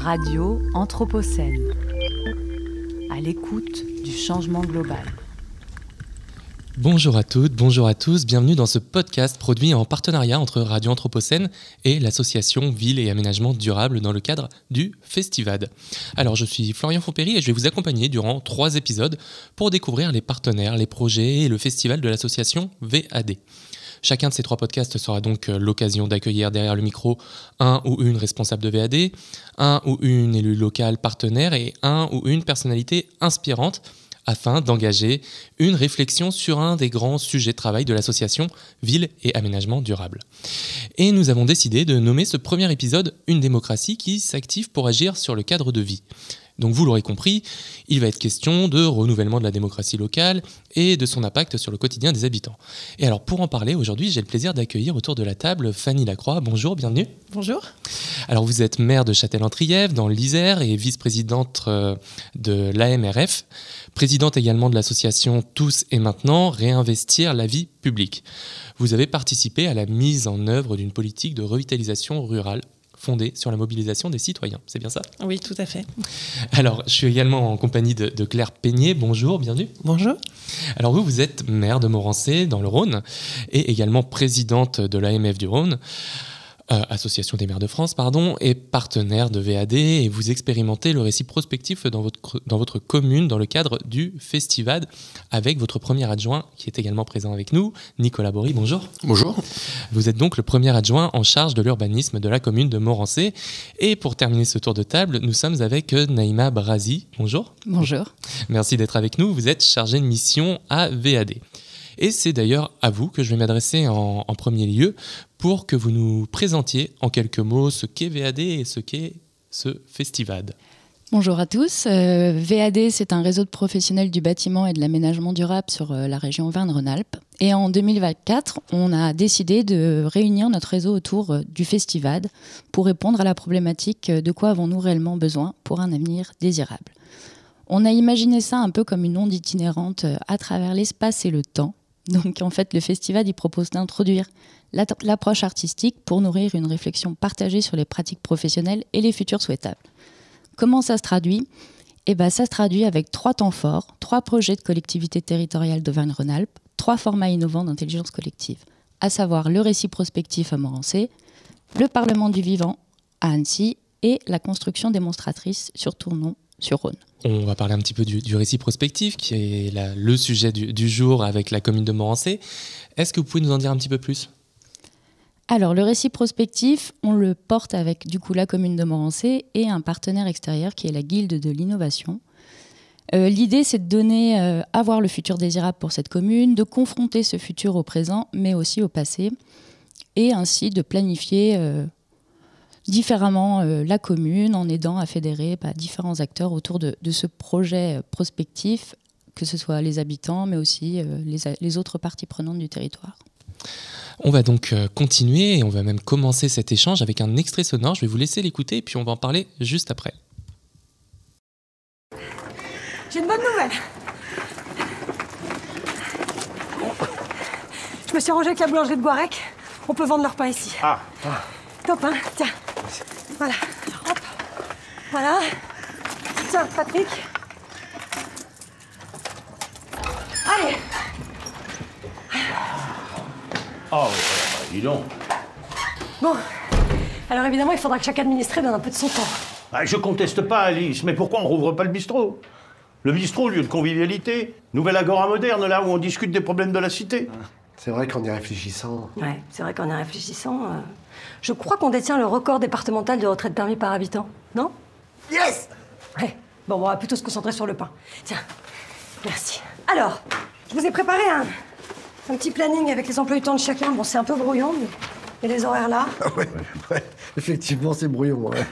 Radio Anthropocène, à l'écoute du changement global. Bonjour à toutes, bonjour à tous, bienvenue dans ce podcast produit en partenariat entre Radio Anthropocène et l'association Ville et Aménagement Durable dans le cadre du Festivad. Alors je suis Florian Fontpéry et je vais vous accompagner durant 3 épisodes pour découvrir les partenaires, les projets et le festival de l'association VAD. Chacun de ces 3 podcasts sera donc l'occasion d'accueillir derrière le micro un ou une responsable de VAD, un ou une élue locale partenaire et un ou une personnalité inspirante afin d'engager une réflexion sur un des grands sujets de travail de l'association Ville et Aménagement Durable. Et nous avons décidé de nommer ce premier épisode « Une démocratie qui s'active pour agir sur le cadre de vie ». Donc vous l'aurez compris, il va être question de renouvellement de la démocratie locale et de son impact sur le quotidien des habitants. Et alors pour en parler, aujourd'hui, j'ai le plaisir d'accueillir autour de la table Fanny Lacroix. Bonjour, bienvenue. Bonjour. Alors vous êtes maire de Châtel-en-Trièves dans l'Isère et vice-présidente de l'AMRF, présidente également de l'association Tous et Maintenant, Réinvestir la vie publique. Vous avez participé à la mise en œuvre d'une politique de revitalisation rurale fondée sur la mobilisation des citoyens. C'est bien ça ? Oui, tout à fait. Alors, je suis également en compagnie de Claire Peigné. Bonjour, bienvenue. Bonjour. Alors vous êtes maire de Morancé, dans le Rhône, et également présidente de l'AMF du Rhône, Association des maires de France, et partenaire de VAD, et vous expérimentez le récit prospectif dans votre commune dans le cadre du Festivad, avec votre premier adjoint qui est également présent avec nous, Nicolas Bory. Bonjour. Bonjour. Vous êtes donc le premier adjoint en charge de l'urbanisme de la commune de Morancé. Et pour terminer ce tour de table, nous sommes avec Naïma Brazi. Bonjour. Bonjour. Merci d'être avec nous. Vous êtes chargée de mission à VAD. Et c'est d'ailleurs à vous que je vais m'adresser en premier lieu pour que vous nous présentiez en quelques mots ce qu'est VAD et ce qu'est ce Festivad. Bonjour à tous. VAD, c'est un réseau de professionnels du bâtiment et de l'aménagement durable sur la région Auvergne-Rhône-Alpes. Et en 2024, on a décidé de réunir notre réseau autour du Festivad pour répondre à la problématique de quoi avons-nous réellement besoin pour un avenir désirable. On a imaginé ça un peu comme une onde itinérante à travers l'espace et le temps. Donc en fait, le Festivad, il propose d'introduire l'approche artistique pour nourrir une réflexion partagée sur les pratiques professionnelles et les futurs souhaitables. Comment ça se traduit ? Ça se traduit avec 3 temps forts, 3 projets de collectivités territoriales d'Auvergne-Rhône-Alpes, 3 formats innovants d'intelligence collective, à savoir le récit prospectif à Morancé, le Parlement du vivant à Annecy et la construction démonstratrice sur Tournon-sur-Rhône. On va parler un petit peu du récit prospectif, qui est le sujet du jour avec la commune de Morancé. Est-ce que vous pouvez nous en dire un petit peu plus ? Alors, le récit prospectif, on le porte avec la commune de Morancé et un partenaire extérieur qui est la Guilde de l'innovation. L'idée, c'est de donner à voir le futur désirable pour cette commune, de confronter ce futur au présent, mais aussi au passé, et ainsi de planifier différemment la commune en aidant à fédérer différents acteurs autour de ce projet prospectif, que ce soit les habitants, mais aussi les autres parties prenantes du territoire. On va donc continuer et on va même commencer cet échange avec un extrait sonore. Je vais vous laisser l'écouter et puis on va en parler juste après. J'ai une bonne nouvelle. Je me suis arrangée avec la boulangerie de Boirec. On peut vendre leur pain ici. Ah. Top, hein ? Tiens. Voilà. Alors, hop. Voilà. Tiens, Patrick. Allez. Oh, dis donc. Bon. Alors évidemment, il faudra que chaque administré donne un peu de son temps. Je conteste pas, Alice, mais pourquoi on rouvre pas le bistrot ? Le bistrot, lieu de convivialité. Nouvelle agora moderne, là où on discute des problèmes de la cité. C'est vrai qu'en y réfléchissant... Ouais, c'est vrai qu'en y réfléchissant, je crois qu'on détient le record départemental de retraite permis par habitant, non ? Yes ! Ouais. Bon, on va plutôt se concentrer sur le pain. Tiens, merci. Alors, je vous ai préparé un petit planning avec les emplois du temps de chacun. Bon, c'est un peu brouillon, mais il y a les horaires là. Ouais, effectivement, c'est brouillon. Ouais.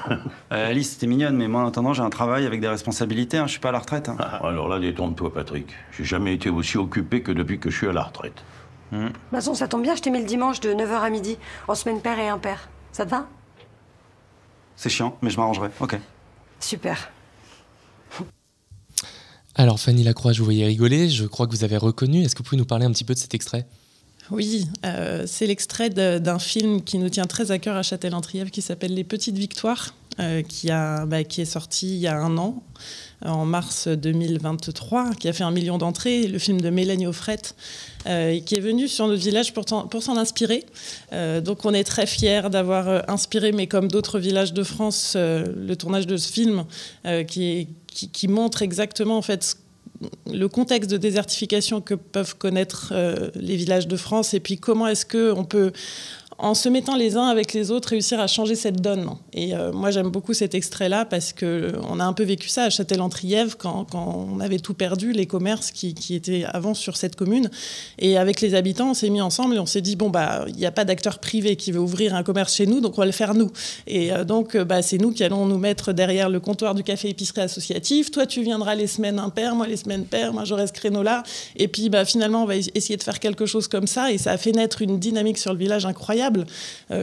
Alice, t'es mignonne, mais moi, en attendant, j'ai un travail avec des responsabilités. Je suis pas à la retraite. Alors là, détends-toi, Patrick. J'ai jamais été aussi occupé que depuis que je suis à la retraite. De toute façon, ça tombe bien, je t'ai mis le dimanche de 9h à midi, en semaine paire et impair. Ça te va ? C'est chiant, mais je m'arrangerai. Ok. Super. Alors Fanny Lacroix, je vous voyais rigoler, je crois que vous avez reconnu. Est-ce que vous pouvez nous parler un petit peu de cet extrait ? Oui, c'est l'extrait d'un film qui nous tient très à cœur à Châtel-en-Trièves qui s'appelle Les Petites Victoires, qui est sorti il y a un an, en mars 2023, qui a fait 1 million d'entrées, le film de Mélanie Offrette, qui est venu sur notre village pour s'en inspirer. Donc on est très fiers d'avoir inspiré, mais comme d'autres villages de France, le tournage de ce film qui montre exactement en fait le contexte de désertification que peuvent connaître les villages de France, et puis comment est-ce qu'on peut, en se mettant les uns avec les autres, réussir à changer cette donne. Et moi, j'aime beaucoup cet extrait-là parce qu'on a un peu vécu ça à Châtel-en-Trièves quand on avait tout perdu, les commerces qui étaient avant sur cette commune. Et avec les habitants, on s'est mis ensemble et on s'est dit, il n'y a pas d'acteur privé qui veut ouvrir un commerce chez nous, donc on va le faire nous. Et donc, c'est nous qui allons nous mettre derrière le comptoir du café-épicerie associatif. Toi, tu viendras les semaines impaires, moi les semaines paires, moi j'aurai ce créneau-là. Et puis, finalement, on va essayer de faire quelque chose comme ça. Et ça a fait naître une dynamique sur le village incroyable.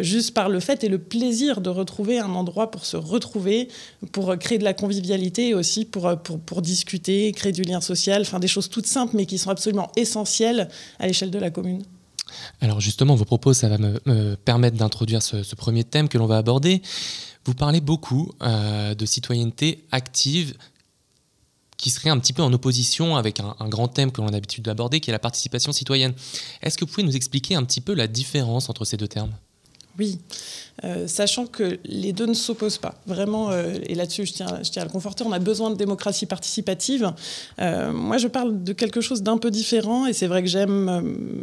Juste par le fait et le plaisir de retrouver un endroit pour se retrouver, pour créer de la convivialité et aussi pour discuter, créer du lien social, des choses toutes simples mais qui sont absolument essentielles à l'échelle de la commune. Alors justement, vos propos, ça va me permettre d'introduire ce premier thème que l'on va aborder. Vous parlez beaucoup de citoyenneté active, qui serait un petit peu en opposition avec un grand thème que l'on a l'habitude d'aborder, qui est la participation citoyenne. Est-ce que vous pouvez nous expliquer un petit peu la différence entre ces deux termes ? Oui, sachant que les deux ne s'opposent pas. Vraiment, et là-dessus, je tiens à le conforter, on a besoin de démocratie participative. Moi, je parle de quelque chose d'un peu différent, et c'est vrai que j'aime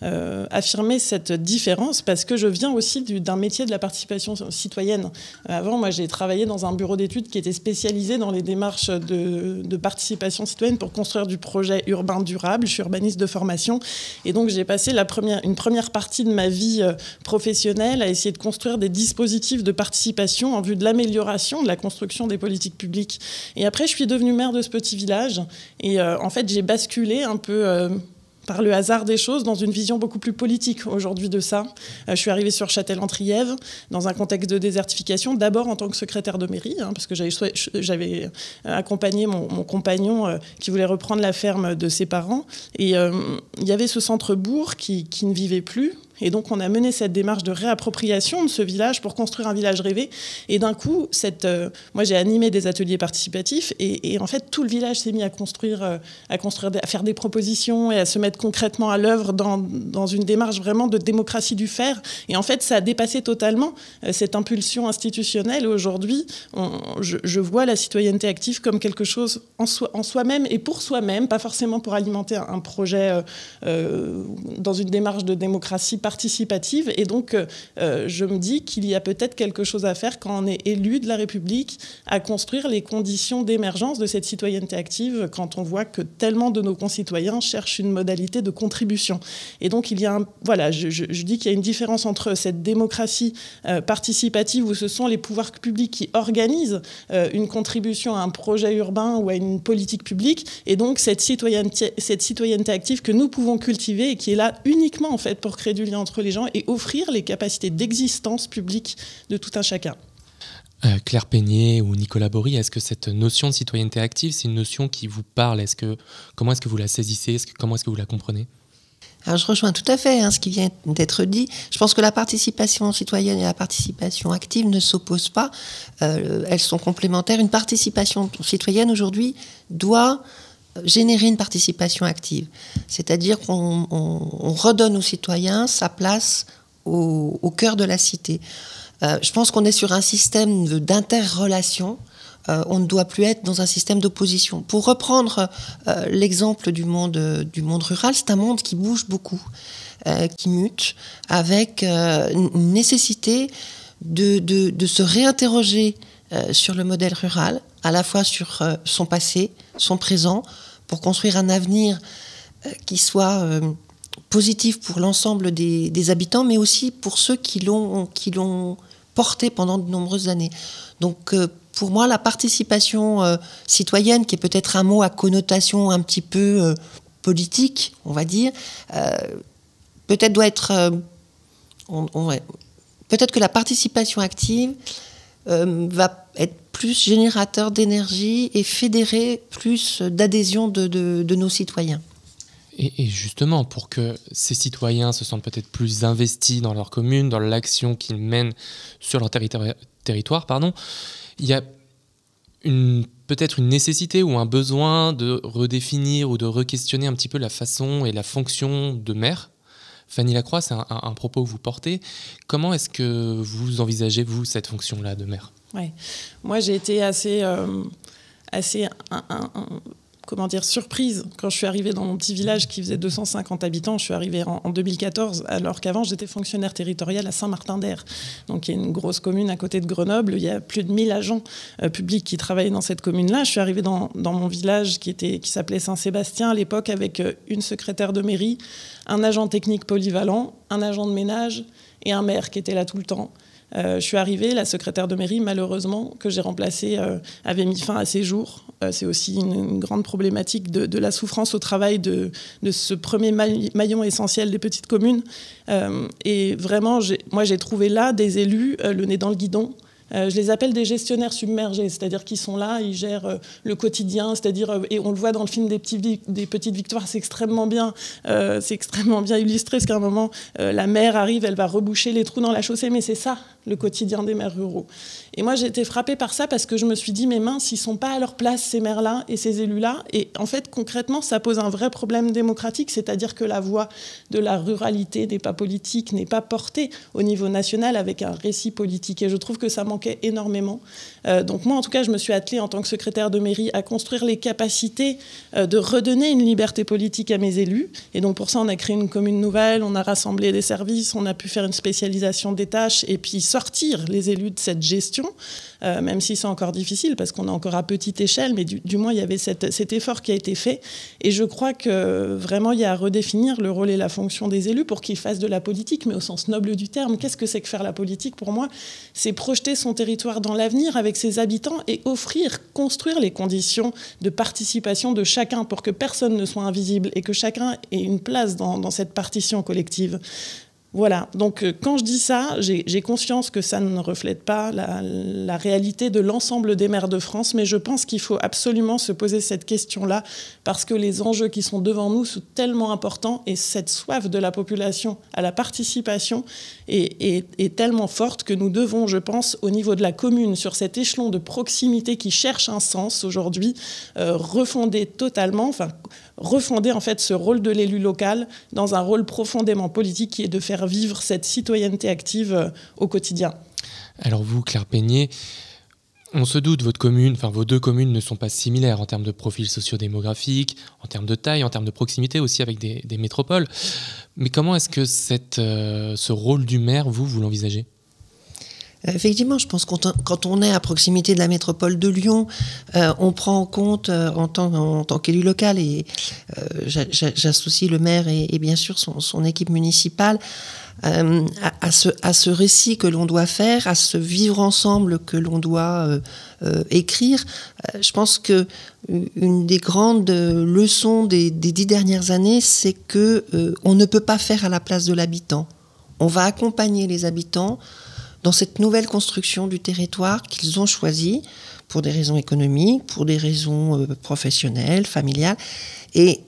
affirmer cette différence parce que je viens aussi d'un métier de la participation citoyenne. Avant, moi, j'ai travaillé dans un bureau d'études qui était spécialisé dans les démarches de participation citoyenne pour construire du projet urbain durable. Je suis urbaniste de formation, et donc j'ai passé une première partie de ma vie professionnelle à essayer de construire des dispositifs de participation en vue de l'amélioration de la construction des politiques publiques. Et après, je suis devenue maire de ce petit village, et en fait, j'ai basculé un peu par le hasard des choses, dans une vision beaucoup plus politique aujourd'hui de ça. Je suis arrivée sur Châtel-en-Trièves, dans un contexte de désertification, d'abord en tant que secrétaire de mairie, parce que j'avais accompagné mon compagnon qui voulait reprendre la ferme de ses parents. Et il y avait ce centre-bourg qui ne vivait plus. Et donc, on a mené cette démarche de réappropriation de ce village pour construire un village rêvé. Et d'un coup, moi, j'ai animé des ateliers participatifs. Et en fait, tout le village s'est mis à faire des propositions et à se mettre concrètement à l'œuvre dans une démarche vraiment de démocratie du faire. Et en fait, ça a dépassé totalement cette impulsion institutionnelle. Aujourd'hui, je vois la citoyenneté active comme quelque chose en soi-même et pour soi-même, pas forcément pour alimenter un projet dans une démarche de démocratie participative. Et donc, je me dis qu'il y a peut-être quelque chose à faire quand on est élu de la République à construire les conditions d'émergence de cette citoyenneté active quand on voit que tellement de nos concitoyens cherchent une modalité de contribution. Et donc, il y a je dis qu'il y a une différence entre cette démocratie participative où ce sont les pouvoirs publics qui organisent une contribution à un projet urbain ou à une politique publique, et donc cette citoyenneté active que nous pouvons cultiver et qui est là uniquement en fait pour créer du lien entre les gens et offrir les capacités d'existence publique de tout un chacun. Claire Peigné ou Nicolas Bory, est-ce que cette notion de citoyenneté active, c'est une notion qui vous parle ? Comment est-ce que vous la saisissez ? Comment est-ce que vous la comprenez ? Alors, je rejoins tout à fait ce qui vient d'être dit. Je pense que la participation citoyenne et la participation active ne s'opposent pas. Elles sont complémentaires. Une participation citoyenne aujourd'hui doit générer une participation active. C'est-à-dire qu'on redonne aux citoyens sa place au cœur de la cité. Je pense qu'on est sur un système d'interrelation. On ne doit plus être dans un système d'opposition. Pour reprendre l'exemple du monde rural, c'est un monde qui bouge beaucoup, qui mute, avec une nécessité de se réinterroger sur le modèle rural, à la fois sur son passé, son présent, pour construire un avenir qui soit positif pour l'ensemble des habitants, mais aussi pour ceux qui l'ont porté pendant de nombreuses années. Donc, pour moi, la participation citoyenne, qui est peut-être un mot à connotation un petit peu politique, on va dire, peut-être doit être... peut-être que la participation active va être plus générateur d'énergie et fédérer plus d'adhésion de nos citoyens. Et justement, pour que ces citoyens se sentent peut-être plus investis dans leur commune, dans l'action qu'ils mènent sur leur territoire territoire, il y a peut-être une nécessité ou un besoin de redéfinir ou de re-questionner un petit peu la façon et la fonction de maire. Fanny Lacroix, c'est un propos que vous portez. Comment est-ce que vous envisagez, vous, cette fonction-là de maire ? Ouais. Moi, j'ai été assez surprise quand je suis arrivée dans mon petit village qui faisait 250 habitants. Je suis arrivée en 2014, alors qu'avant, j'étais fonctionnaire territorial à Saint-Martin-d'Hères. Donc, il y a une grosse commune à côté de Grenoble. Il y a plus de 1000 agents publics qui travaillaient dans cette commune-là. Je suis arrivée dans mon village qui s'appelait Saint-Sébastien à l'époque, avec une secrétaire de mairie, un agent technique polyvalent, un agent de ménage et un maire qui était là tout le temps. Je suis arrivée, la secrétaire de mairie, malheureusement, que j'ai remplacée, avait mis fin à ses jours. C'est aussi une grande problématique de la souffrance au travail de ce premier maillon essentiel des petites communes. Et vraiment, moi, j'ai trouvé là des élus, le nez dans le guidon. Je les appelle des gestionnaires submergés, c'est-à-dire qu'ils sont là, ils gèrent le quotidien, c'est-à-dire, et on le voit dans le film des petites victoires, c'est extrêmement bien illustré, parce qu'à un moment, la mère arrive, elle va reboucher les trous dans la chaussée, mais c'est ça, le quotidien des maires ruraux. Et moi, j'ai été frappée par ça, parce que je me suis dit, mais mince, ils ne sont pas à leur place, ces maires-là et ces élus-là. Et en fait, concrètement, ça pose un vrai problème démocratique, c'est-à-dire que la voix de la ruralité n'est pas politique, n'est pas portée au niveau national avec un récit politique. Et je trouve que ça manquait énormément. Donc moi, en tout cas, je me suis attelée en tant que secrétaire de mairie à construire les capacités de redonner une liberté politique à mes élus. Et donc pour ça, on a créé une commune nouvelle, on a rassemblé des services, on a pu faire une spécialisation des tâches et puis sortir les élus de cette gestion, même si c'est encore difficile parce qu'on est encore à petite échelle, mais du moins, il y avait cet effort qui a été fait. Et je crois que vraiment, il y a à redéfinir le rôle et la fonction des élus pour qu'ils fassent de la politique, mais au sens noble du terme. Qu'est-ce que c'est que faire la politique pour moi ? C'est projeter son territoire dans l'avenir avec ses habitants et construire les conditions de participation de chacun pour que personne ne soit invisible et que chacun ait une place dans cette partition collective. Voilà, donc quand je dis ça, j'ai conscience que ça ne reflète pas la réalité de l'ensemble des maires de France, mais je pense qu'il faut absolument se poser cette question-là parce que les enjeux qui sont devant nous sont tellement importants et cette soif de la population à la participation est tellement forte que nous devons, je pense, au niveau de la commune, sur cet échelon de proximité qui cherche un sens aujourd'hui, refonder en fait ce rôle de l'élu local dans un rôle profondément politique qui est de faire vivre cette citoyenneté active au quotidien. Alors vous, Claire Peigné, on se doute, vos deux communes ne sont pas similaires en termes de profil socio-démographique, en termes de taille, en termes de proximité aussi avec des métropoles. Mais comment est-ce que ce rôle du maire, vous l'envisagez ? Effectivement, je pense que quand on est à proximité de la métropole de Lyon, on prend en compte en tant qu'élu local, et j'associe le maire et bien sûr son équipe municipale à ce récit que l'on doit faire, à ce vivre ensemble que l'on doit écrire. Je pense que une des grandes leçons des 10 dernières années, c'est que on ne peut pas faire à la place de l'habitant. On va accompagner les habitants dans cette nouvelle construction du territoire qu'ils ont choisi pour des raisons économiques, pour des raisons professionnelles, familiales. Et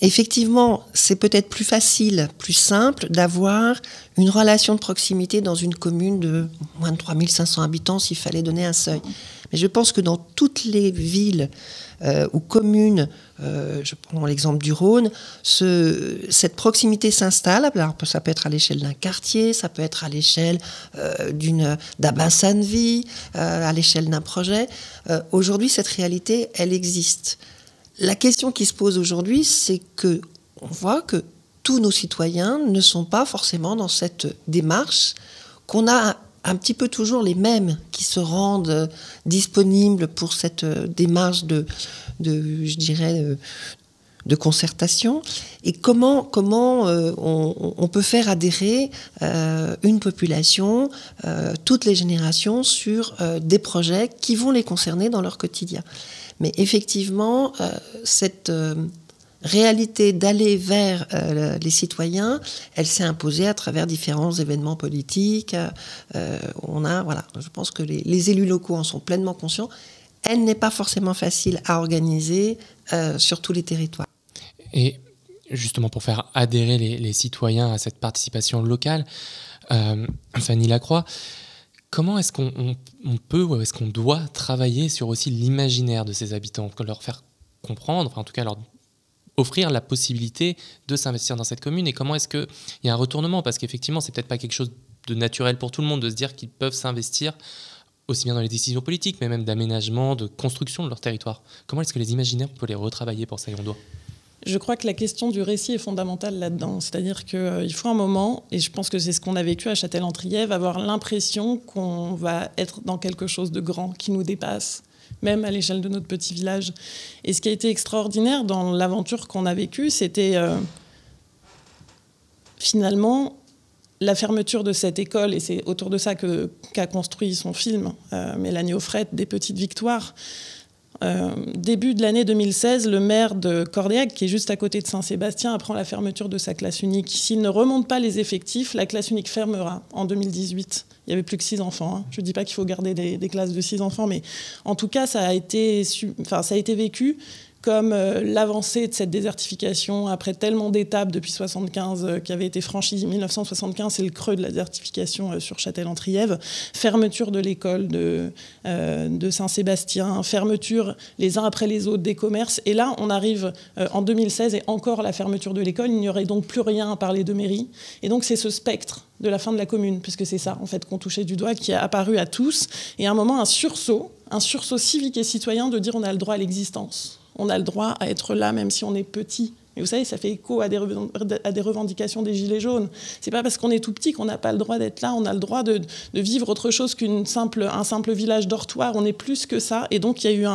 effectivement, c'est peut-être plus facile, plus simple d'avoir une relation de proximité dans une commune de moins de 3500 habitants s'il fallait donner un seuil. Mais je pense que dans toutes les villes ou communes, je prends l'exemple du Rhône, cette proximité s'installe. Alors, ça peut être à l'échelle d'un quartier, ça peut être à l'échelle d'un bassin de vie, à l'échelle d'un projet. Aujourd'hui, cette réalité, elle existe. La question qui se pose aujourd'hui, c'est qu'on voit que tous nos citoyens ne sont pas forcément dans cette démarche, qu'on a un petit peu toujours les mêmes qui se rendent disponibles pour cette démarche de concertation. Et comment on peut faire adhérer une population, toutes les générations, sur des projets qui vont les concerner dans leur quotidien. Mais effectivement, cette réalité d'aller vers les citoyens, elle s'est imposée à travers différents événements politiques. Je pense que les élus locaux en sont pleinement conscients. Elle n'est pas forcément facile à organiser sur tous les territoires. Et justement, pour faire adhérer les citoyens à cette participation locale, Fanny Lacroix, Comment est-ce qu'on peut ou est-ce qu'on doit travailler sur aussi l'imaginaire de ces habitants, leur faire comprendre, enfin en tout cas leur offrir la possibilité de s'investir dans cette commune, et comment est-ce qu'il y a un retournement, parce qu'effectivement c'est peut-être pas quelque chose de naturel pour tout le monde de se dire qu'ils peuvent s'investir aussi bien dans les décisions politiques, mais même d'aménagement, de construction de leur territoire. Comment est-ce que les imaginaires, on peut les retravailler pour ça, et on doit ? Je crois que la question du récit est fondamentale là-dedans. C'est-à-dire qu'il faut un moment, et je pense que c'est ce qu'on a vécu à Châtel-en-Trièves, avoir l'impression qu'on va être dans quelque chose de grand qui nous dépasse, même à l'échelle de notre petit village. Et ce qui a été extraordinaire dans l'aventure qu'on a vécue, c'était finalement la fermeture de cette école, et c'est autour de ça qu'a construit son film Mélanie Offret, Des petites victoires. Début de l'année 2016, le maire de Cordéac, qui est juste à côté de Saint-Sébastien, apprend la fermeture de sa classe unique. S'il ne remonte pas les effectifs, la classe unique fermera en 2018. Il n'y avait plus que 6 enfants. Je ne dis pas qu'il faut garder des classes de 6 enfants, mais en tout cas, ça a été vécu comme l'avancée de cette désertification après tellement d'étapes depuis 1975 qui avaient été franchies. 1975, c'est le creux de la désertification sur Châtel-en-Trièves. Fermeture de l'école de Saint-Sébastien, fermeture les uns après les autres des commerces. Et là, on arrive en 2016 et encore la fermeture de l'école. Il n'y aurait donc plus rien à parler de mairie. Et donc, c'est ce spectre de la fin de la commune, puisque c'est ça, en fait, qu'on touchait du doigt, qui a apparu à tous. Et à un moment, un sursaut civique et citoyen de dire on a le droit à l'existence. On a le droit à être là, même si on est petit. Et vous savez, ça fait écho à des revendications des Gilets jaunes. C'est pas parce qu'on est tout petit qu'on n'a pas le droit d'être là. On a le droit de vivre autre chose qu'un simple village dortoir. On est plus que ça. Et donc, il y a eu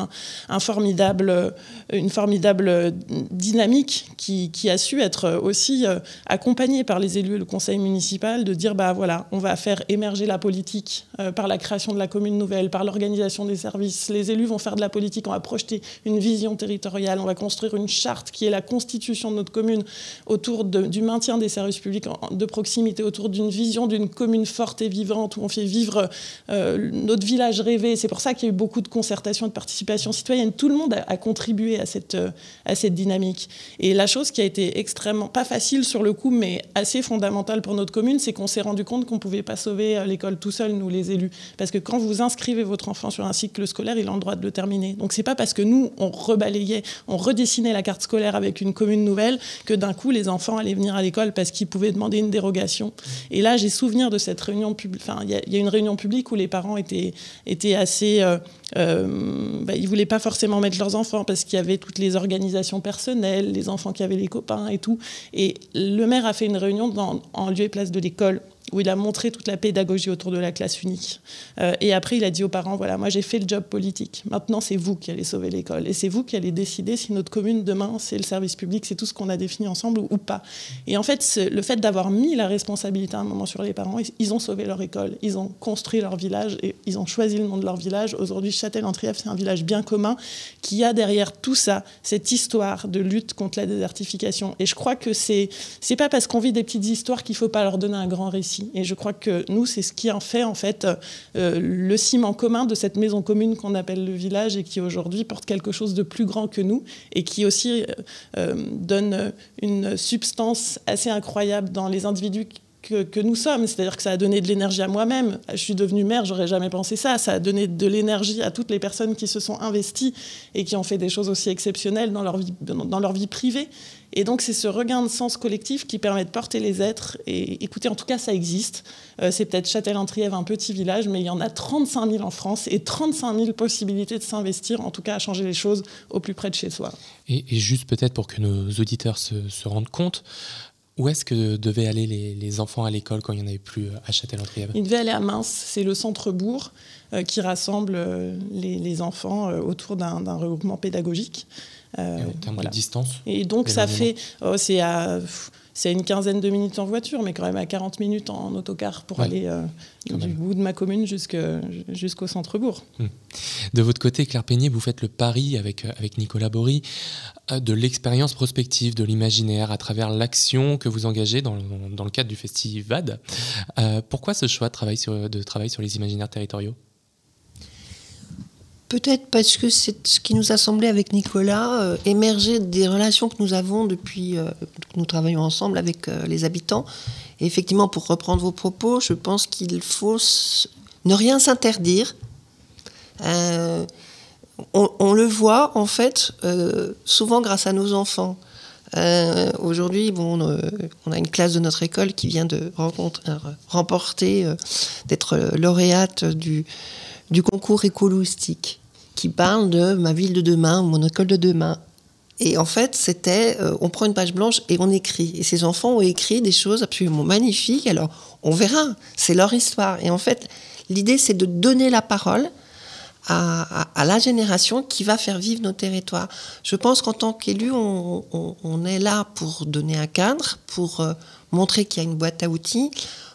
une formidable dynamique qui a su être aussi accompagnée par les élus et le conseil municipal, de dire, voilà, on va faire émerger la politique par la création de la commune nouvelle, par l'organisation des services. Les élus vont faire de la politique, on va projeter une vision territoriale, on va construire une charte qui est la constitution de notre commune autour du maintien des services publics de proximité, autour d'une vision d'une commune forte et vivante où on fait vivre notre village rêvé. C'est pour ça qu'il y a eu beaucoup de concertation et de participation citoyenne. Tout le monde a contribué à cette dynamique. Et la chose qui a été extrêmement, pas facile sur le coup, mais assez fondamentale pour notre commune, c'est qu'on s'est rendu compte qu'on ne pouvait pas sauver l'école tout seul, nous les élus. Parce que quand vous inscrivez votre enfant sur un cycle scolaire, il a le droit de le terminer. Donc c'est pas parce que nous, on redessinait la carte scolaire avec une commune nouvelle que d'un coup les enfants allaient venir à l'école parce qu'ils pouvaient demander une dérogation. Et là, j'ai souvenir de cette réunion publique. Enfin, il y a une réunion publique où les parents étaient assez... ils voulaient pas forcément mettre leurs enfants parce qu'il y avait toutes les organisations personnelles, les enfants qui avaient les copains et tout. Et le maire a fait une réunion en lieu et place de l'école, où il a montré toute la pédagogie autour de la classe unique. Et après, il a dit aux parents, voilà, moi j'ai fait le job politique. Maintenant, c'est vous qui allez sauver l'école. Et c'est vous qui allez décider si notre commune, demain, c'est le service public, c'est tout ce qu'on a défini ensemble ou pas. Et en fait, le fait d'avoir mis la responsabilité à un moment sur les parents, ils ont sauvé leur école, ils ont construit leur village et ils ont choisi le nom de leur village. Aujourd'hui, Châtel-en-Trièves, c'est un village bien commun qui a derrière tout ça, cette histoire de lutte contre la désertification. Et je crois que c'est pas parce qu'on vit des petites histoires qu'il faut pas leur donner un grand récit. Et je crois que nous, c'est ce qui en fait, le ciment commun de cette maison commune qu'on appelle le village et qui aujourd'hui porte quelque chose de plus grand que nous et qui aussi donne une substance assez incroyable dans les individus que nous sommes. C'est-à-dire que ça a donné de l'énergie à moi-même. Je suis devenue maire, j'aurais jamais pensé ça. Ça a donné de l'énergie à toutes les personnes qui se sont investies et qui ont fait des choses aussi exceptionnelles dans leur vie privée. Et donc, c'est ce regain de sens collectif qui permet de porter les êtres. Et écoutez, en tout cas, ça existe. C'est peut-être Châtel-en-Trièves, un petit village, mais il y en a 35 000 en France et 35 000 possibilités de s'investir, en tout cas à changer les choses au plus près de chez soi. Et juste peut-être pour que nos auditeurs se rendent compte, où est-ce que devaient aller les enfants à l'école quand il n'y en avait plus à Châtel-en-Trièves ? Ils devaient aller à Mins, c'est le centre-bourg qui rassemble les enfants autour d'un regroupement pédagogique. Et en termes de distance ? Et donc ça fait... c'est une quinzaine de minutes en voiture, mais quand même à 40 minutes en autocar pour aller du bout de ma commune jusqu'au centre-bourg. De votre côté, Claire Peigné, vous faites le pari avec Nicolas Bory de l'expérience prospective, de l'imaginaire, à travers l'action que vous engagez dans le cadre du Festivade. Pourquoi ce choix de travailler sur les imaginaires territoriaux ? Peut-être parce que c'est ce qui nous a semblé avec Nicolas, émerger des relations que nous avons depuis que nous travaillons ensemble avec les habitants. Et effectivement, pour reprendre vos propos, je pense qu'il faut ne rien s'interdire. On le voit, en fait, souvent grâce à nos enfants. Aujourd'hui, on a une classe de notre école qui vient de remporter, d'être lauréate du concours écoloustique, qui parle de ma ville de demain, mon école de demain. Et en fait, c'était, on prend une page blanche et on écrit. Et ces enfants ont écrit des choses absolument magnifiques. Alors, on verra, c'est leur histoire. Et en fait, l'idée, c'est de donner la parole à la génération qui va faire vivre nos territoires. Je pense qu'en tant qu'élu, on est là pour donner un cadre, pour montrer qu'il y a une boîte à outils,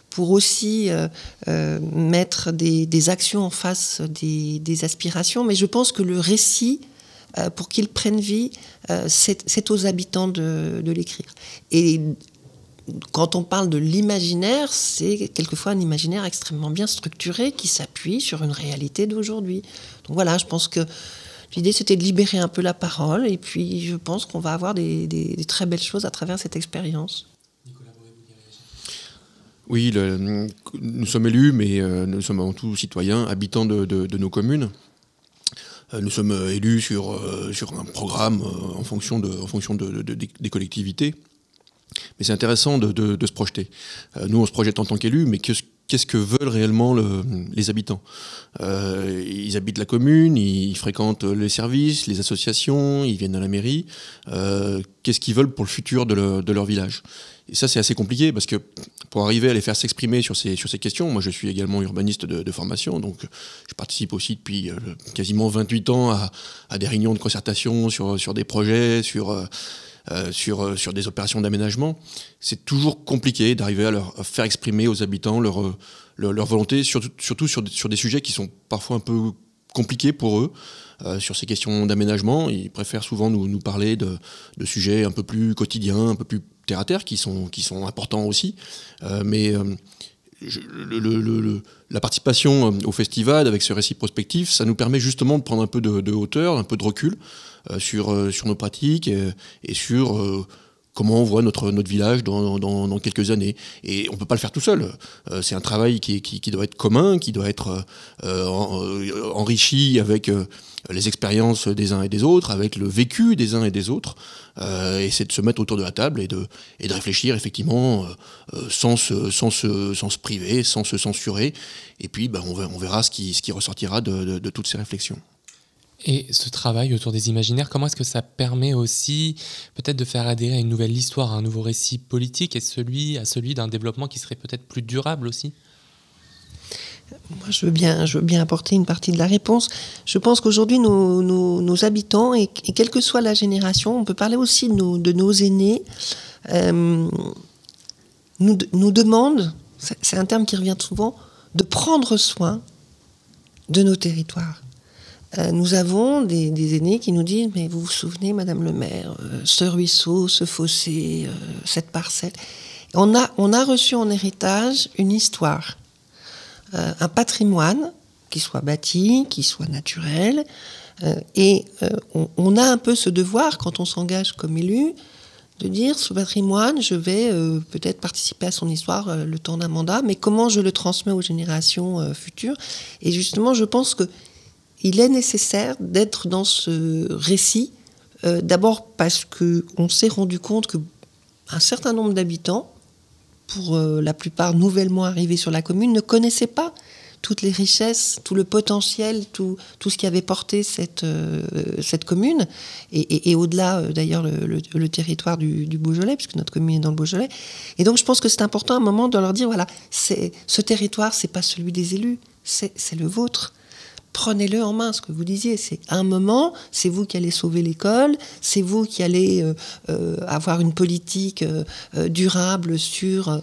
pour aussi mettre des actions en face des aspirations. Mais je pense que le récit, pour qu'il prenne vie, c'est aux habitants de l'écrire. Et quand on parle de l'imaginaire, c'est quelquefois un imaginaire extrêmement bien structuré qui s'appuie sur une réalité d'aujourd'hui. Donc voilà, je pense que l'idée, c'était de libérer un peu la parole, et puis je pense qu'on va avoir des très belles choses à travers cette expérience. Oui, nous sommes élus, mais nous sommes avant tout citoyens, habitants de nos communes. Nous sommes élus sur un programme en fonction des collectivités. Mais c'est intéressant de se projeter. Nous, on se projette en tant qu'élus, mais qu'est-ce que veulent réellement les habitants ? Ils habitent la commune, ils fréquentent les services, les associations, ils viennent à la mairie. Qu'est-ce qu'ils veulent pour le futur de leur village ? Et ça, c'est assez compliqué, parce que pour arriver à les faire s'exprimer sur ces questions, moi je suis également urbaniste de formation, donc je participe aussi depuis quasiment 28 ans à des réunions de concertation sur des projets, sur des opérations d'aménagement. C'est toujours compliqué d'arriver à leur faire exprimer aux habitants leur volonté, surtout sur des sujets qui sont parfois un peu compliqués pour eux. Sur ces questions d'aménagement, ils préfèrent souvent nous parler de sujets un peu plus quotidiens, un peu plus terre-à-terre, qui sont importants aussi. Mais la participation au festival avec ce récit prospectif, ça nous permet justement de prendre un peu de hauteur, un peu de recul sur nos pratiques et sur comment on voit notre village dans quelques années. Et on ne peut pas le faire tout seul. C'est un travail qui doit être commun, qui doit être enrichi avec les expériences des uns et des autres, avec le vécu des uns et des autres. Et c'est de se mettre autour de la table et de réfléchir effectivement sans se priver, sans se censurer. Et puis on verra ce qui ressortira de toutes ces réflexions. Et ce travail autour des imaginaires, comment est-ce que ça permet aussi peut-être de faire adhérer à une nouvelle histoire, à un nouveau récit politique, et à celui d'un développement qui serait peut-être plus durable aussi ? Moi, je veux bien apporter une partie de la réponse. Je pense qu'aujourd'hui, nos habitants, et quelle que soit la génération, on peut parler aussi de nos aînés, nous demandent, c'est un terme qui revient souvent, de prendre soin de nos territoires. Nous avons des aînés qui nous disent « Mais vous vous souvenez, Madame le maire, ce ruisseau, ce fossé, cette parcelle ?» On a reçu en héritage une histoire, un patrimoine, qui soit bâti, qui soit naturel. Et on a un peu ce devoir, quand on s'engage comme élu, de dire « Ce patrimoine, je vais peut-être participer à son histoire le temps d'un mandat, mais comment je le transmets aux générations futures ?» Et justement, je pense que il est nécessaire d'être dans ce récit, d'abord parce qu'on s'est rendu compte qu'un certain nombre d'habitants, pour la plupart nouvellement arrivés sur la commune, ne connaissaient pas toutes les richesses, tout le potentiel, tout ce qui avait porté cette commune, et au-delà d'ailleurs le territoire du Beaujolais, puisque notre commune est dans le Beaujolais. Et donc je pense que c'est important à un moment de leur dire, voilà, ce territoire, c'est pas celui des élus, c'est le vôtre. Prenez-le en main, ce que vous disiez. C'est un moment, c'est vous qui allez sauver l'école, c'est vous qui allez avoir une politique durable sur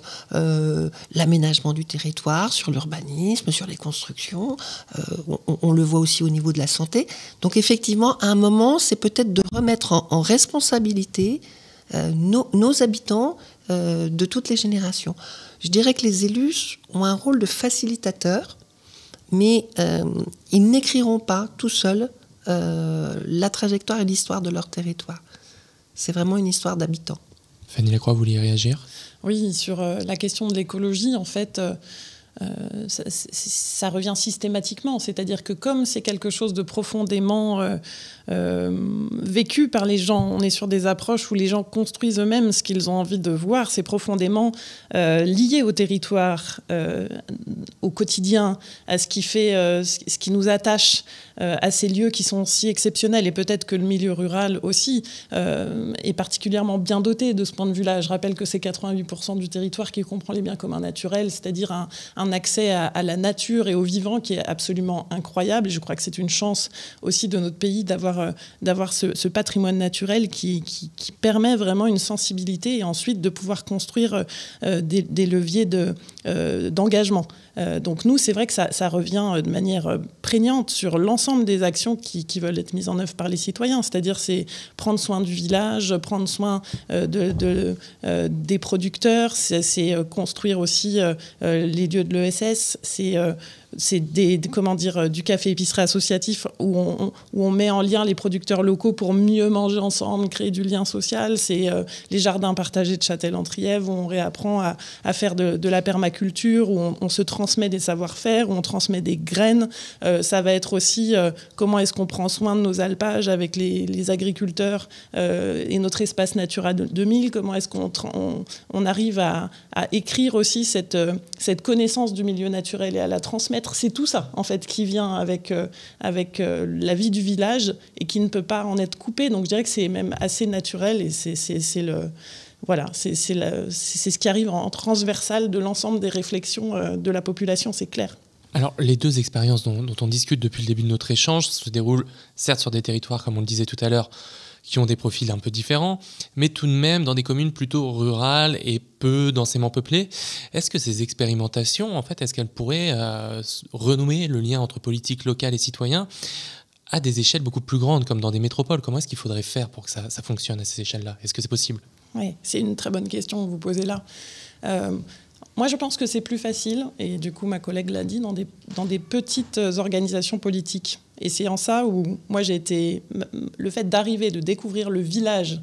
l'aménagement du territoire, sur l'urbanisme, sur les constructions. On le voit aussi au niveau de la santé. Donc effectivement, à un moment, c'est peut-être de remettre en responsabilité nos habitants de toutes les générations. Je dirais que les élus ont un rôle de facilitateur, mais ils n'écriront pas tout seuls la trajectoire et l'histoire de leur territoire. C'est vraiment une histoire d'habitants. Fanny Lacroix, vous vouliez réagir ? Oui, sur la question de l'écologie, en fait, ça revient systématiquement. C'est-à-dire que comme c'est quelque chose de profondément vécu par les gens, on est sur des approches où les gens construisent eux-mêmes ce qu'ils ont envie de voir, c'est profondément lié au territoire, au quotidien, à ce qui fait, ce qui nous attache à ces lieux qui sont si exceptionnels. Et peut-être que le milieu rural aussi est particulièrement bien doté de ce point de vue-là. Je rappelle que c'est 88% du territoire qui comprend les biens communs naturels, c'est-à-dire un accès à la nature et au vivant qui est absolument incroyable. Et je crois que c'est une chance aussi de notre pays d'avoir ce patrimoine naturel qui permet vraiment une sensibilité et ensuite de pouvoir construire des leviers d'engagement. Donc nous, c'est vrai que ça revient de manière prégnante sur l'ensemble des actions qui veulent être mises en œuvre par les citoyens. C'est-à-dire, c'est prendre soin du village, prendre soin des producteurs, c'est construire aussi les lieux de l'ESS, c'est du café épicerie associatif où on met en lien les producteurs locaux pour mieux manger ensemble, créer du lien social. C'est les jardins partagés de Châtel-en-Trièves où on réapprend à faire de la permaculture, où on se transmet des savoir-faire, où on transmet des graines. Ça va être aussi comment est-ce qu'on prend soin de nos alpages avec les agriculteurs et notre espace Natura 2000. Comment est-ce qu'on arrive à écrire aussi cette connaissance du milieu naturel et à la transmettre. C'est tout ça, en fait, qui vient avec la vie du village et qui ne peut pas en être coupé. Donc, je dirais que c'est même assez naturel et c'est ce qui arrive en transversal de l'ensemble des réflexions de la population, c'est clair. Alors, les deux expériences dont on discute depuis le début de notre échange se déroulent certes sur des territoires, comme on le disait tout à l'heure, qui ont des profils un peu différents, mais tout de même dans des communes plutôt rurales et peu densément peuplées. Est-ce que ces expérimentations, en fait, est-ce qu'elles pourraient renouer le lien entre politique locale et citoyen à des échelles beaucoup plus grandes, comme dans des métropoles? Comment est-ce qu'il faudrait faire pour que ça fonctionne à ces échelles-là? Est-ce que c'est possible? Oui, c'est une très bonne question que vous posez là. Moi, je pense que c'est plus facile, et du coup, ma collègue l'a dit, dans des petites organisations politiques. Et c'est en ça où moi, le fait d'arriver, de découvrir le village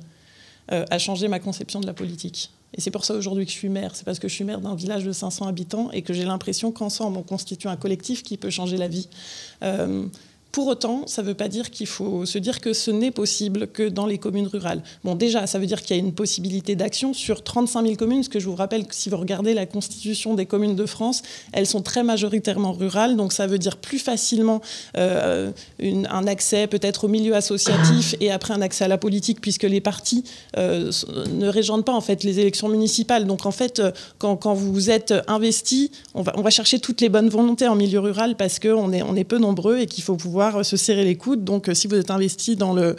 a changé ma conception de la politique. Et c'est pour ça aujourd'hui que je suis maire. C'est parce que je suis maire d'un village de 500 habitants et que j'ai l'impression qu'ensemble, on constitue un collectif qui peut changer la vie. Pour autant, ça ne veut pas dire qu'il faut se dire que ce n'est possible que dans les communes rurales. Bon, déjà, ça veut dire qu'il y a une possibilité d'action sur 35 000 communes, parce que je vous rappelle que si vous regardez la constitution des communes de France, elles sont très majoritairement rurales, donc ça veut dire plus facilement un accès peut-être au milieu associatif et après un accès à la politique, puisque les partis ne régent pas en fait les élections municipales. Donc en fait, quand vous êtes investi, on va chercher toutes les bonnes volontés en milieu rural parce qu'on est peu nombreux et qu'il faut pouvoir se serrer les coudes. Donc, si vous êtes investi dans le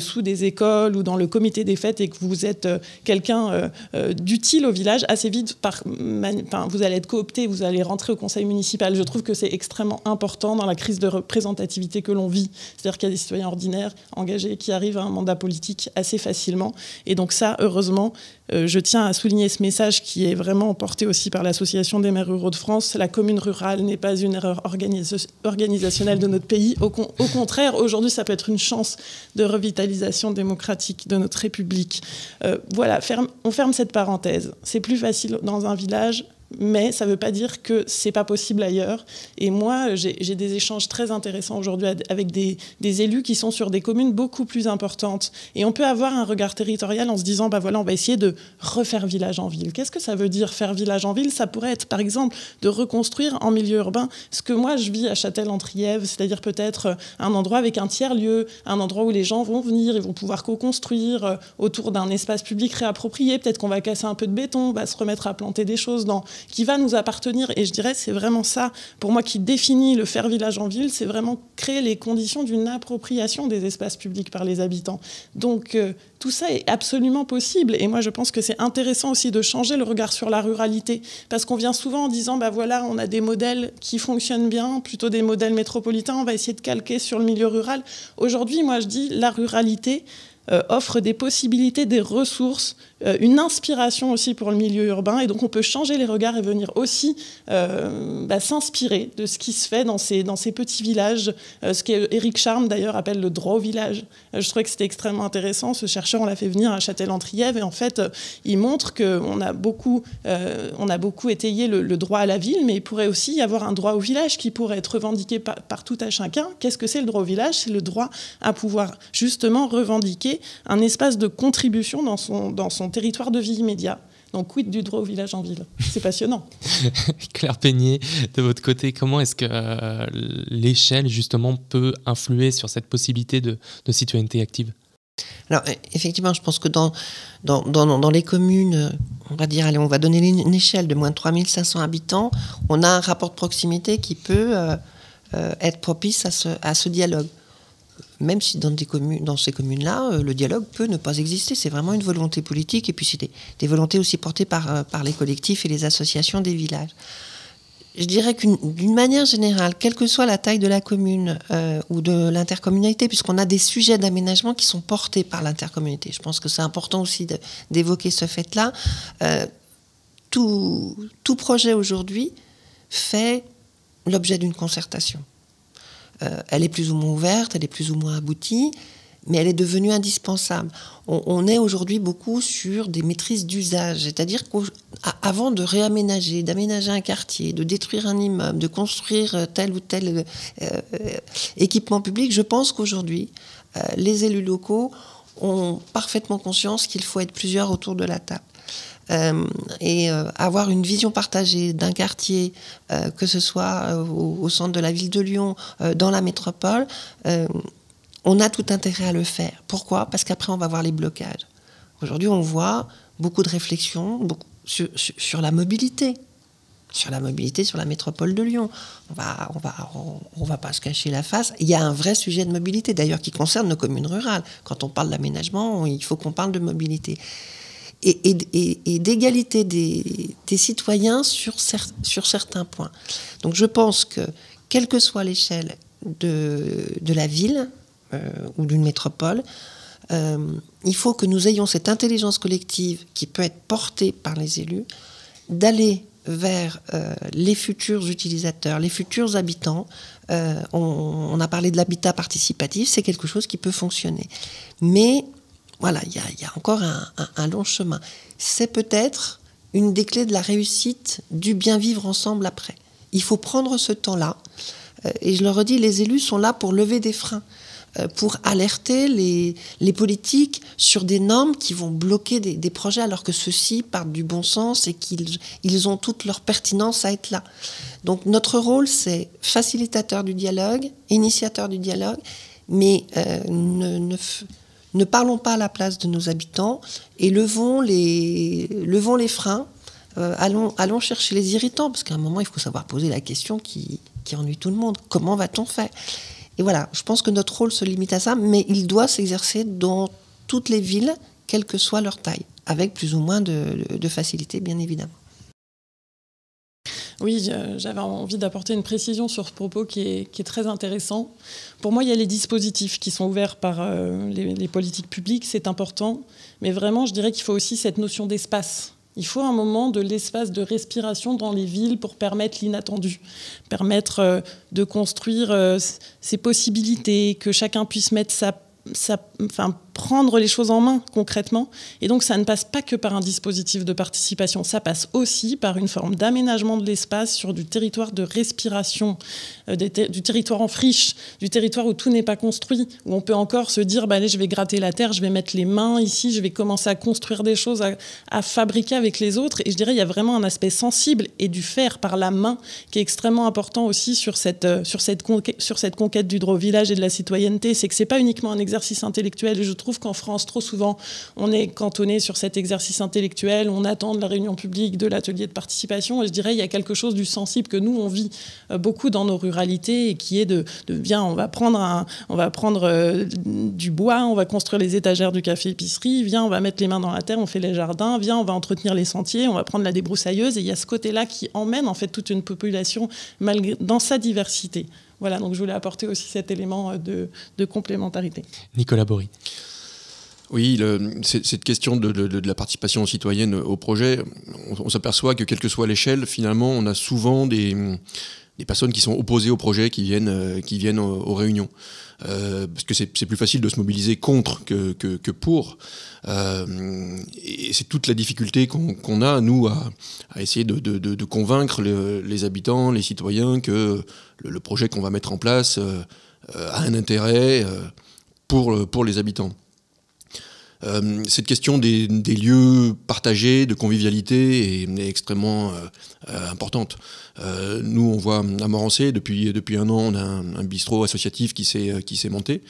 sous des écoles ou dans le comité des fêtes et que vous êtes quelqu'un d'utile au village, assez vite, vous allez être coopté, vous allez rentrer au conseil municipal. Je trouve que c'est extrêmement important dans la crise de représentativité que l'on vit. C'est-à-dire qu'il y a des citoyens ordinaires engagés qui arrivent à un mandat politique assez facilement. Et donc ça, heureusement, je tiens à souligner ce message qui est vraiment porté aussi par l'Association des maires ruraux de France. La commune rurale n'est pas une erreur organisationnelle de notre pays. Au contraire, aujourd'hui, ça peut être une chance de revitalisation démocratique de notre République. Voilà, on ferme cette parenthèse. C'est plus facile dans un village, mais ça ne veut pas dire que ce n'est pas possible ailleurs. Et moi, j'ai des échanges très intéressants aujourd'hui avec des élus qui sont sur des communes beaucoup plus importantes. Et on peut avoir un regard territorial en se disant, voilà, on va essayer de refaire village en ville. Qu'est-ce que ça veut dire faire village en ville? Ça pourrait être, par exemple, de reconstruire en milieu urbain ce que moi, je vis à Châtel-en-Trièves, c'est-à-dire peut-être un endroit avec un tiers-lieu, un endroit où les gens vont venir, ils vont pouvoir co-construire autour d'un espace public réapproprié. Peut-être qu'on va casser un peu de béton, on va se remettre à planter des choses qui va nous appartenir. Et je dirais, c'est vraiment ça, pour moi, qui définit le faire village en ville, c'est vraiment créer les conditions d'une appropriation des espaces publics par les habitants. Donc, tout ça est absolument possible. Et moi, je pense que c'est intéressant aussi de changer le regard sur la ruralité. Parce qu'on vient souvent en disant, voilà, on a des modèles qui fonctionnent bien, plutôt des modèles métropolitains, on va essayer de calquer sur le milieu rural. Aujourd'hui, moi, je dis, la ruralité offre des possibilités, des ressources, une inspiration aussi pour le milieu urbain. Et donc on peut changer les regards et venir aussi s'inspirer de ce qui se fait dans ces petits villages, ce qu'Éric Charme d'ailleurs appelle le droit au village. Je trouvais que c'était extrêmement intéressant. Ce chercheur, on l'a fait venir à Châtel-en-Trièves et en fait, il montre qu'on a beaucoup étayé le droit à la ville, mais il pourrait aussi y avoir un droit au village qui pourrait être revendiqué par tout à chacun. Qu'est-ce que c'est le droit au village ? C'est le droit à pouvoir justement revendiquer un espace de contribution dans son territoire de vie immédiat. Donc, quid du droit au village en ville ? C'est passionnant. Claire Peigné, de votre côté, comment est-ce que l'échelle, justement, peut influer sur cette possibilité de citoyenneté active ? Alors, effectivement, je pense que dans les communes, on va dire, allez, on va donner une échelle de moins de 3500 habitants, on a un rapport de proximité qui peut être propice à ce dialogue. Même si dans ces communes-là, le dialogue peut ne pas exister. C'est vraiment une volonté politique et puis c'est des volontés aussi portées par les collectifs et les associations des villages. Je dirais d'une manière générale, quelle que soit la taille de la commune ou de l'intercommunalité, puisqu'on a des sujets d'aménagement qui sont portés par l'intercommunalité. Je pense que c'est important aussi d'évoquer ce fait-là. Tout projet aujourd'hui fait l'objet d'une concertation. Elle est plus ou moins ouverte, elle est plus ou moins aboutie, mais elle est devenue indispensable. On est aujourd'hui beaucoup sur des maîtrises d'usage, c'est-à-dire qu'avant de réaménager, d'aménager un quartier, de détruire un immeuble, de construire tel ou tel équipement public, je pense qu'aujourd'hui, les élus locaux ont parfaitement conscience qu'il faut être plusieurs autour de la table. Avoir une vision partagée d'un quartier, que ce soit au centre de la ville de Lyon, dans la métropole, on a tout intérêt à le faire. Pourquoi ? Parce qu'après, on va voir les blocages. Aujourd'hui, on voit beaucoup de réflexions sur la mobilité. Sur la mobilité sur la métropole de Lyon. On va pas se cacher la face. Il y a un vrai sujet de mobilité, d'ailleurs, qui concerne nos communes rurales. Quand on parle d'aménagement, il faut qu'on parle de mobilité. Et d'égalité des citoyens sur certains points. Donc je pense que, quelle que soit l'échelle de la ville ou d'une métropole, il faut que nous ayons cette intelligence collective qui peut être portée par les élus, d'aller vers les futurs utilisateurs, les futurs habitants. On a parlé de l'habitat participatif, c'est quelque chose qui peut fonctionner. Mais voilà, il y a encore un long chemin. C'est peut-être une des clés de la réussite du bien vivre ensemble après. Il faut prendre ce temps-là. Et je le redis, les élus sont là pour lever des freins, pour alerter les politiques sur des normes qui vont bloquer des projets alors que ceux-ci partent du bon sens et qu'ils ont toute leur pertinence à être là. Donc notre rôle, c'est facilitateur du dialogue, initiateur du dialogue, mais ne parlons pas à la place de nos habitants et levons les freins, allons chercher les irritants, parce qu'à un moment, il faut savoir poser la question qui ennuie tout le monde. Comment va-t-on faire ? Et voilà, je pense que notre rôle se limite à ça, mais il doit s'exercer dans toutes les villes, quelle que soit leur taille, avec plus ou moins de facilité, bien évidemment. Oui, j'avais envie d'apporter une précision sur ce propos qui est très intéressant. Pour moi, il y a les dispositifs qui sont ouverts par les politiques publiques, c'est important. Mais vraiment, je dirais qu'il faut aussi cette notion d'espace. Il faut un moment de l'espace de respiration dans les villes pour permettre l'inattendu, permettre de construire ses possibilités, que chacun puisse mettre prendre les choses en main concrètement. Et donc, ça ne passe pas que par un dispositif de participation, ça passe aussi par une forme d'aménagement de l'espace sur du territoire de respiration, du territoire en friche, du territoire où tout n'est pas construit, où on peut encore se dire, allez, je vais gratter la terre, je vais mettre les mains ici, je vais commencer à construire des choses, à fabriquer avec les autres. Et je dirais, il y a vraiment un aspect sensible et du faire par la main qui est extrêmement important aussi sur cette conquête du droit au village et de la citoyenneté. C'est que c'est pas uniquement un exercice intellectuel. Je trouve qu'en France, trop souvent, on est cantonné sur cet exercice intellectuel, on attend de la réunion publique, de l'atelier de participation, et je dirais il y a quelque chose du sensible que nous, on vit beaucoup dans nos ruralités, et qui est de bien, on va prendre du bois, on va construire les étagères du café-épicerie, viens, on va mettre les mains dans la terre, on fait les jardins, viens, on va entretenir les sentiers, on va prendre la débroussailleuse, et il y a ce côté-là qui emmène en fait toute une population dans sa diversité. Voilà, donc je voulais apporter aussi cet élément de complémentarité. Nicolas Bory. Oui, cette question de la participation citoyenne au projet, on s'aperçoit que quelle que soit l'échelle, finalement, on a souvent des personnes qui sont opposées au projet qui viennent aux réunions. Parce que c'est plus facile de se mobiliser contre que pour. Et c'est toute la difficulté qu'on a, nous, à essayer de convaincre les habitants, les citoyens, que le projet qu'on va mettre en place a un intérêt pour les habitants. Cette question des lieux partagés, de convivialité est extrêmement importante. Nous, on voit à Morancé, depuis un an, on a un bistrot associatif qui s'est monté,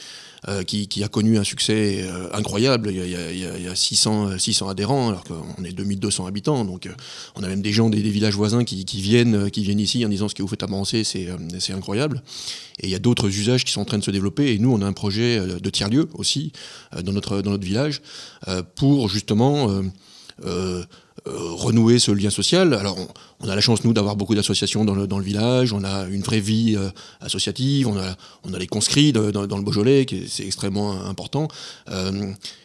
qui a connu un succès incroyable. Il y a 600 adhérents, alors qu'on est 2200 habitants. Donc on a même des gens des villages voisins qui viennent ici en disant ce que vous faites à Morancé, c'est incroyable. Et il y a d'autres usages qui sont en train de se développer. Et nous, on a un projet de tiers-lieu aussi dans notre village pour justement renouer ce lien social. Alors on a la chance, nous, d'avoir beaucoup d'associations dans le village, on a une vraie vie associative, on a les conscrits dans le Beaujolais, c'est extrêmement important.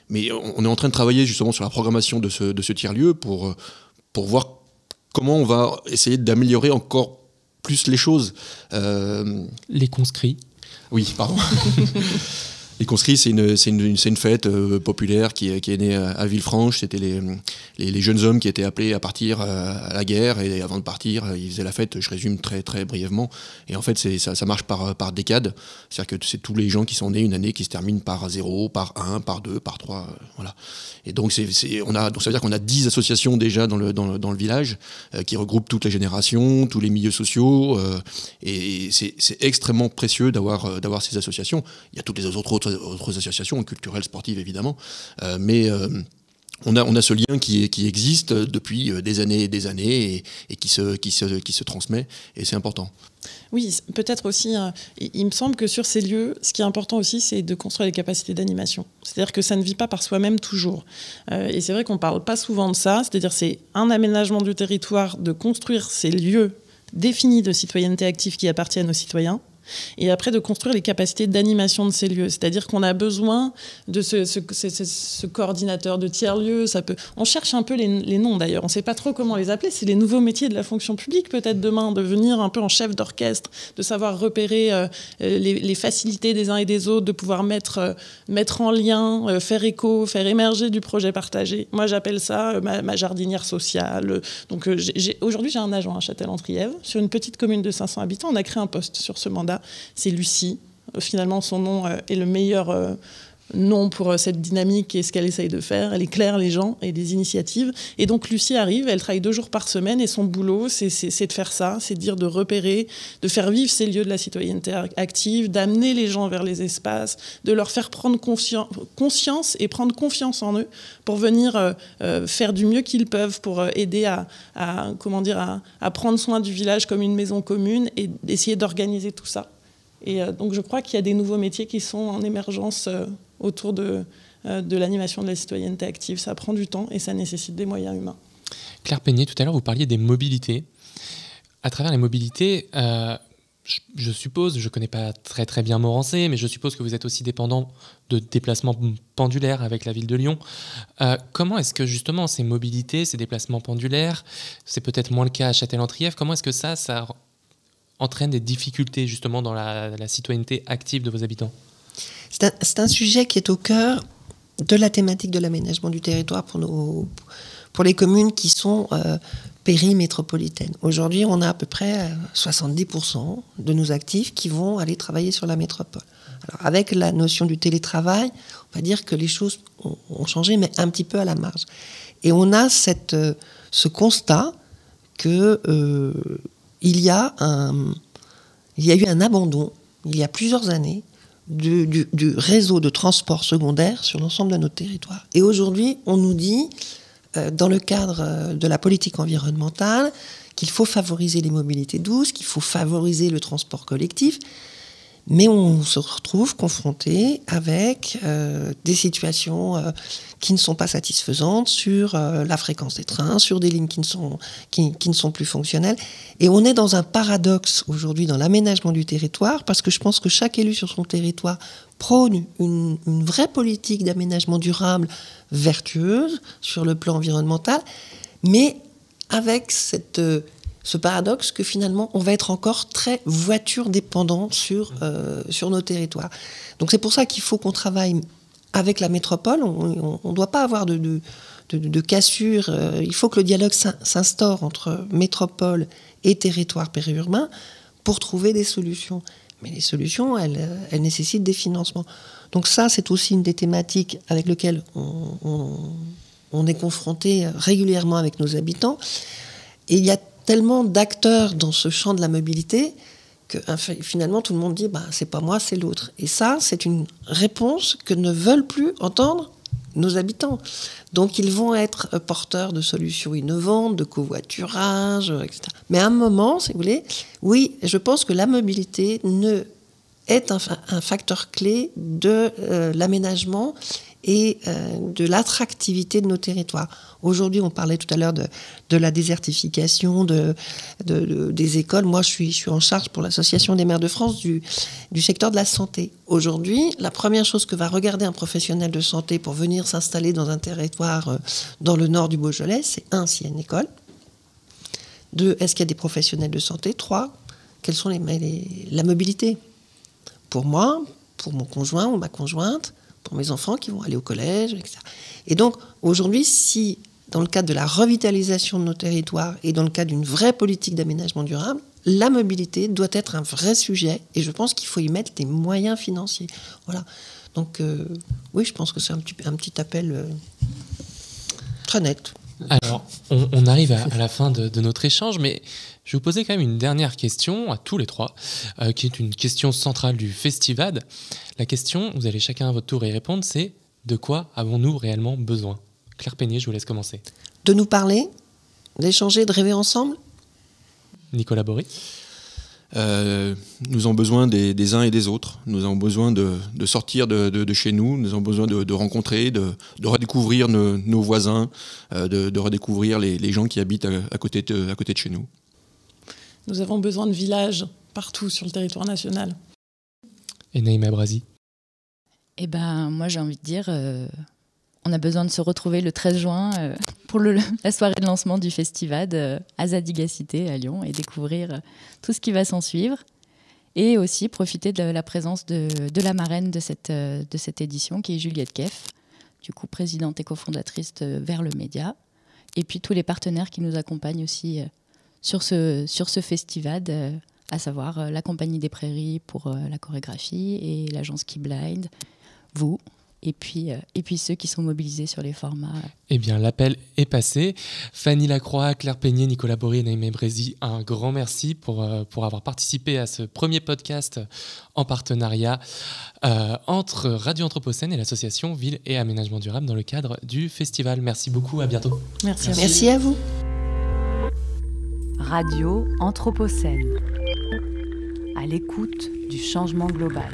Mais on est en train de travailler justement sur la programmation de ce tiers-lieu pour voir comment on va essayer d'améliorer encore plus les choses. Les conscrits. Oui, pardon. Les conscrits, c'est une fête populaire qui est née à Villefranche. C'était les jeunes hommes qui étaient appelés à partir à la guerre, et avant de partir, ils faisaient la fête. Je résume très très brièvement. Et en fait, ça marche par décade. C'est-à-dire que c'est tous les gens qui sont nés une année qui se terminent par 0, par 1, par 2, par 3, voilà. Et donc donc ça veut dire qu'on a 10 associations déjà dans le village qui regroupent toutes les générations, tous les milieux sociaux. Et c'est extrêmement précieux d'avoir ces associations. Il y a toutes les autres associations culturelles, sportives évidemment, mais on a ce lien qui existe depuis des années et des années et qui se transmet, et c'est important. Oui, peut-être aussi, il me semble que sur ces lieux, ce qui est important aussi, c'est de construire les capacités d'animation. C'est-à-dire que ça ne vit pas par soi-même toujours. Et c'est vrai qu'on ne parle pas souvent de ça, c'est-à-dire c'est un aménagement du territoire, de construire ces lieux définis de citoyenneté active qui appartiennent aux citoyens, et après de construire les capacités d'animation de ces lieux. C'est-à-dire qu'on a besoin de ce coordinateur de tiers-lieux. On cherche un peu les noms d'ailleurs, on ne sait pas trop comment les appeler. C'est les nouveaux métiers de la fonction publique peut-être demain, de venir un peu en chef d'orchestre, de savoir repérer les facilités des uns et des autres, de pouvoir mettre en lien, faire écho, faire émerger du projet partagé. Moi j'appelle ça ma jardinière sociale. Donc aujourd'hui j'ai un agent à Châtel-en-Trièves, sur une petite commune de 500 habitants. On a créé un poste sur ce mandat. C'est Lucie. Finalement, son nom est le meilleur nom pour cette dynamique et ce qu'elle essaye de faire. Elle éclaire les gens et des initiatives. Et donc, Lucie arrive, elle travaille 2 jours par semaine et son boulot, c'est de faire ça, c'est de repérer, de faire vivre ces lieux de la citoyenneté active, d'amener les gens vers les espaces, de leur faire prendre conscience et prendre confiance en eux pour venir faire du mieux qu'ils peuvent, pour aider à prendre soin du village comme une maison commune et d'essayer d'organiser tout ça. Et donc je crois qu'il y a des nouveaux métiers qui sont en émergence autour de l'animation de la citoyenneté active. Ça prend du temps et ça nécessite des moyens humains. Claire Peigné, tout à l'heure, vous parliez des mobilités. À travers les mobilités, je suppose, je ne connais pas très très bien Morancé, mais je suppose que vous êtes aussi dépendant de déplacements pendulaires avec la ville de Lyon. Comment est-ce que justement ces mobilités, ces déplacements pendulaires, c'est peut-être moins le cas à Châtel-en-Trièves, comment est-ce que ça entraîne des difficultés justement dans la citoyenneté active de vos habitants? C'est un sujet qui est au cœur de la thématique de l'aménagement du territoire pour les communes qui sont périmétropolitaines. Aujourd'hui, on a à peu près 70% de nos actifs qui vont aller travailler sur la métropole. Alors, avec la notion du télétravail, on va dire que les choses ont changé, mais un petit peu à la marge. Et on a ce constat que il y a eu un abandon, il y a plusieurs années, du réseau de transport secondaire sur l'ensemble de notre territoire. Et aujourd'hui, on nous dit, dans le cadre de la politique environnementale, qu'il faut favoriser les mobilités douces, qu'il faut favoriser le transport collectif. Mais on se retrouve confronté avec des situations qui ne sont pas satisfaisantes sur la fréquence des trains, sur des lignes qui ne sont plus fonctionnelles. Et on est dans un paradoxe aujourd'hui dans l'aménagement du territoire, parce que je pense que chaque élu sur son territoire prône une vraie politique d'aménagement durable vertueuse sur le plan environnemental, mais avec ce paradoxe que finalement on va être encore très voiture dépendant sur nos territoires. Donc c'est pour ça qu'il faut qu'on travaille avec la métropole. On ne doit pas avoir de cassure. Il faut que le dialogue s'instaure entre métropole et territoire périurbain pour trouver des solutions. Mais les solutions, elles nécessitent des financements. Donc ça, c'est aussi une des thématiques avec lesquelles on est confronté régulièrement avec nos habitants. Et il y a tellement d'acteurs dans ce champ de la mobilité que finalement tout le monde dit c'est pas moi, c'est l'autre. Et ça, c'est une réponse que ne veulent plus entendre nos habitants. Donc ils vont être porteurs de solutions innovantes, de covoiturage, etc. Mais à un moment, si vous voulez, oui, je pense que la mobilité est un facteur clé de l'aménagement et de l'attractivité de nos territoires. Aujourd'hui, on parlait tout à l'heure de la désertification des écoles. Moi, je suis en charge pour l'Association des maires de France du secteur de la santé. Aujourd'hui, la première chose que va regarder un professionnel de santé pour venir s'installer dans un territoire dans le nord du Beaujolais, c'est 1, s'il y a une école. 2, est-ce qu'il y a des professionnels de santé. 3, quelles sont la mobilité. Pour moi, pour mon conjoint ou ma conjointe, pour mes enfants qui vont aller au collège, etc. Et donc, aujourd'hui, si, dans le cadre de la revitalisation de nos territoires et dans le cadre d'une vraie politique d'aménagement durable, la mobilité doit être un vrai sujet et je pense qu'il faut y mettre des moyens financiers. Voilà. Donc, oui, je pense que c'est un petit appel très net. Alors, on arrive à la fin de notre échange, mais je vais vous poser quand même une dernière question à tous les trois, qui est une question centrale du Festivad. La question, vous allez chacun à votre tour y répondre, c'est de quoi avons-nous réellement besoin ? Claire Peigné, je vous laisse commencer. De nous parler, d'échanger, de rêver ensemble. Nicolas Bory. Nous avons besoin des uns et des autres. Nous avons besoin de sortir de chez nous. Nous avons besoin de rencontrer, de redécouvrir nos voisins, de redécouvrir les gens qui habitent à côté de chez nous. Nous avons besoin de villages partout sur le territoire national. Et Naïma Brazi. Moi, j'ai envie de dire, on a besoin de se retrouver le 13 juin pour la soirée de lancement du Festivad à Zadigacité à Lyon et découvrir tout ce qui va s'en suivre. Et aussi profiter de la présence de la marraine de cette édition, qui est Juliette Keff, du coup présidente et cofondatrice de Vers le Média. Et puis tous les partenaires qui nous accompagnent aussi sur ce Festivad, à savoir la Compagnie des Prairies pour la chorégraphie et l'agence Keyblind, vous, et puis ceux qui sont mobilisés sur les formats. Eh bien, l'appel est passé. Fanny Lacroix, Claire Peigné, Nicolas Bory et Naïma Brazi, un grand merci pour avoir participé à ce premier podcast en partenariat entre Radio Anthropocène et l'association Ville et Aménagement Durable dans le cadre du festival. Merci beaucoup, à bientôt. Merci à vous. Radio Anthropocène, à l'écoute du changement global.